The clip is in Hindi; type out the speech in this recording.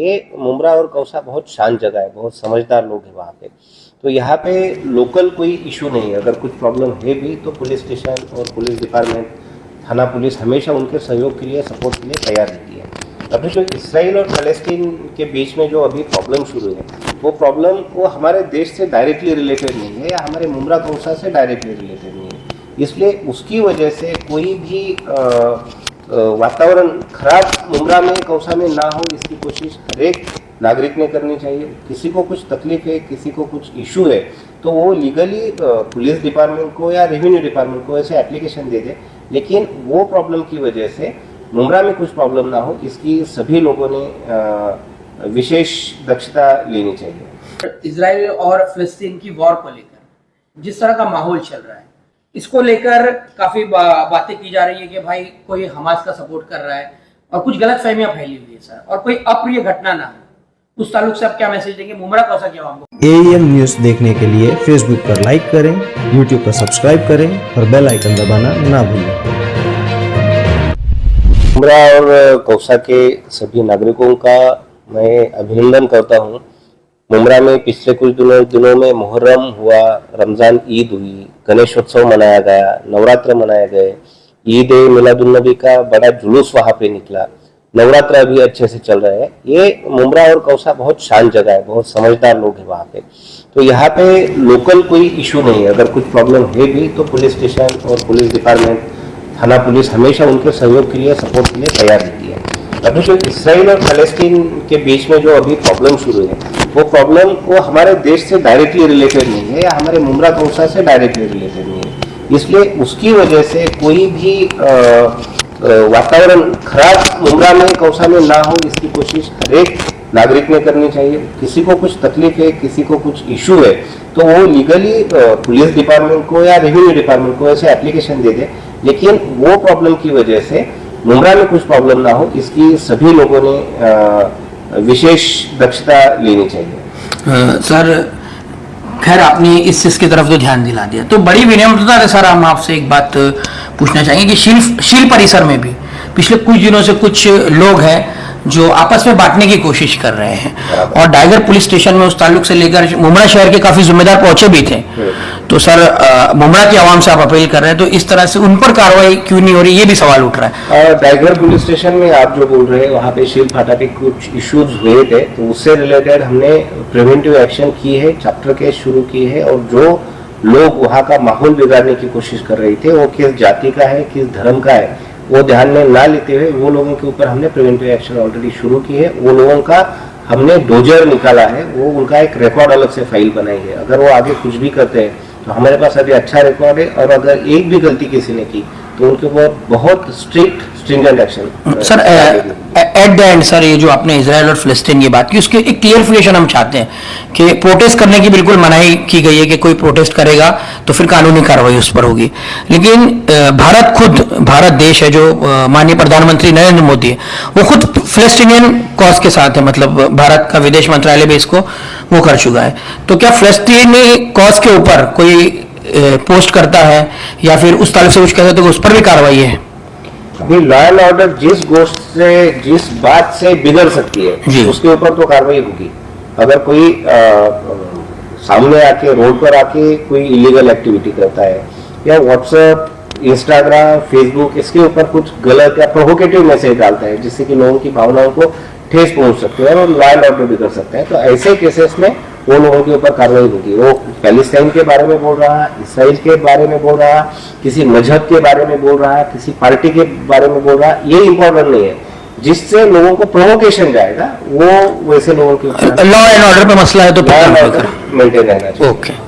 ये मुमरा और कौसा बहुत शांत जगह है, बहुत समझदार लोग हैं वहाँ पे। तो यहाँ पे लोकल कोई इशू नहीं है। अगर कुछ प्रॉब्लम है भी तो पुलिस स्टेशन और पुलिस डिपार्टमेंट, थाना पुलिस हमेशा उनके सहयोग के लिए, सपोर्ट के लिए तैयार रहती है। अभी जो इसराइल और पैलेस्टीन के बीच में जो अभी प्रॉब्लम शुरू है, वो प्रॉब्लम वो हमारे देश से डायरेक्टली रिलेटेड नहीं है या हमारे मुमरा कौसा से डायरेक्टली रिलेटेड नहीं है। इसलिए उसकी वजह से कोई भी वातावरण खराब मुमरा में, कौसा में ना हो, इसकी कोशिश हर एक नागरिक ने करनी चाहिए। किसी को कुछ तकलीफ है, किसी को कुछ इशू है, तो वो लीगली पुलिस डिपार्टमेंट को या रेवेन्यू डिपार्टमेंट को ऐसे एप्लीकेशन दे दे। लेकिन वो प्रॉब्लम की वजह से मुमरा में कुछ प्रॉब्लम ना हो, इसकी सभी लोगों ने विशेष दक्षता लेनी चाहिए। इजराइल और फिलिस्तीन की वॉर को लेकर जिस तरह का माहौल चल रहा है, इसको लेकर काफी बातें की जा रही है कि भाई कोई हमास का सपोर्ट कर रहा है और कुछ गलतफहमियां फैली हुई है सर, और कोई अप्रिय घटना ना हो। उस ताल्लुक से आप क्या मैसेज देंगे मुमरा कौसा क्या आपको? AEM न्यूज देखने के लिए फेसबुक पर लाइक करें, यूट्यूब पर सब्सक्राइब करें और बेल आइकन दबाना ना भूलें। मुमरा और कौसा के सभी नागरिकों का मैं अभिनंदन करता हूँ। मुमरा में पिछले कुछ दिनों में मुहर्रम हुआ, रमजान ईद हुई, गणेशोत्सव मनाया गया, नवरात्र मनाए गए, ईद मिलादुन्नबी का बड़ा जुलूस वहाँ पे निकला, नवरात्र अभी अच्छे से चल रहे हैं। ये मुमरा और कौसा बहुत शांत जगह है, बहुत समझदार लोग हैं वहाँ पे। तो यहाँ पे लोकल कोई इशू नहीं है। अगर कुछ प्रॉब्लम है भी तो पुलिस स्टेशन और पुलिस डिपार्टमेंट, थाना पुलिस हमेशा उनके सहयोग के लिए, सपोर्ट के लिए तैयार रहती है। अभी जो इसराइल और पैलेस्टीन के बीच में जो अभी प्रॉब्लम शुरू है, वो प्रॉब्लम वो हमारे देश से डायरेक्टली रिलेटेड नहीं है या हमारे मुमरा कौसा से डायरेक्टली रिलेटेड नहीं है। इसलिए उसकी वजह से कोई भी वातावरण खराब मुमरा में, कौसा में ना हो, इसकी कोशिश हर एक नागरिक ने करनी चाहिए। किसी को कुछ तकलीफ है, किसी को कुछ इशू है, तो वो लीगली पुलिस डिपार्टमेंट को या रेवेन्यू डिपार्टमेंट को ऐसे एप्लीकेशन दे दे। लेकिन वो प्रॉब्लम की वजह से मुमरा में कुछ प्रॉब्लम ना हो, इसकी सभी लोगों ने विशेष दक्षता लेनी चाहिए। सर खैर आपने इस चीज की तरफ तो ध्यान दिला दिया, तो बड़ी विनम्रता है सर, हम आपसे एक बात पूछना चाहेंगे कि शील परिसर में भी पिछले कुछ दिनों से कुछ लोग हैं जो आपस में बांटने की कोशिश कर रहे हैं, और डाइगर पुलिस स्टेशन में उस ताल्लुक से लेकर मुमरा शहर के काफी जिम्मेदार पहुंचे भी थे। तो सर मुमरा की आवाम से आप अपील कर रहे हैं, तो इस तरह से उन पर कार्रवाई क्यों नहीं हो रही, ये भी सवाल उठ रहा है। डाइगर पुलिस स्टेशन में आप जो बोल रहे हैं, वहाँ पे शील फाटा के कुछ इश्यूज हुए थे, तो उससे रिलेटेड हमने प्रिवेंटिव एक्शन की है, चैप्टर केस शुरू किए है। और जो लोग वहाँ का माहौल बिगाड़ने की कोशिश कर रहे थे, वो किस जाति का है, किस धर्म का है, वो ध्यान में ना लेते हुए वो लोगों के ऊपर हमने प्रिवेंटिव एक्शन ऑलरेडी शुरू की है। वो लोगों का हमने डोजर निकाला है, वो उनका एक रिकॉर्ड अलग से फाइल बनाई है। अगर वो आगे कुछ भी करते हैं तो हमारे पास अभी अच्छा रिकॉर्ड है, और अगर एक भी गलती किसी ने की तो उनके ऊपर बहुत stringent action. Sir at the end sir, ये जो आपने इजराइल और फिलिस्तीन की बात की, उसके एक क्लियरिफिकेशन हम चाहते हैं कि प्रोटेस्ट करने की बिल्कुल मनाही की गई है कि कोई प्रोटेस्ट करेगा तो फिर कानूनी कार्रवाई उस पर होगी। लेकिन भारत देश है, जो माननीय प्रधानमंत्री नरेंद्र मोदी है, वो खुद फिलिस्तीनियन कॉज के साथ है, मतलब भारत का विदेश मंत्रालय भी इसको वो कर चुका है। तो क्या फिलिस्तीनी कॉज के ऊपर कोई पोस्ट करता है या फिर उस ताल्लुक से कुछ कहता है तो उस पर भी कार्रवाई है? अभी लॉ एंड ऑर्डर जिस गोष्ठ से, जिस बात से बिगड़ सकती है, उसके ऊपर तो कार्रवाई होगी। अगर कोई सामने आके, रोड पर आके कोई इलीगल एक्टिविटी करता है, या व्हाट्सएप, इंस्टाग्राम, फेसबुक, इसके ऊपर कुछ गलत या प्रोवोकेटिव मैसेज डालता है जिससे कि लोगों की भावनाओं को ठेस पहुंच सकती है और लॉ एंड ऑर्डर भी कर सकते हैं, तो ऐसे केसेस में वो लोगों के ऊपर कार्रवाई होगी। वो पैलेस्टाइन के बारे में बोल रहा है, इसराइल के बारे में बोल रहा है, किसी मजहब के बारे में बोल रहा है, किसी पार्टी के बारे में बोल रहा है, ये इंपॉर्टेंट नहीं है। जिससे लोगों को प्रोवोकेशन जाएगा, वो वैसे लोगों के ऊपर लॉ एंड ऑर्डर पे मसला है तो लॉ एंड ऑर्डर मेंटेन रहना चाहिए। ओके।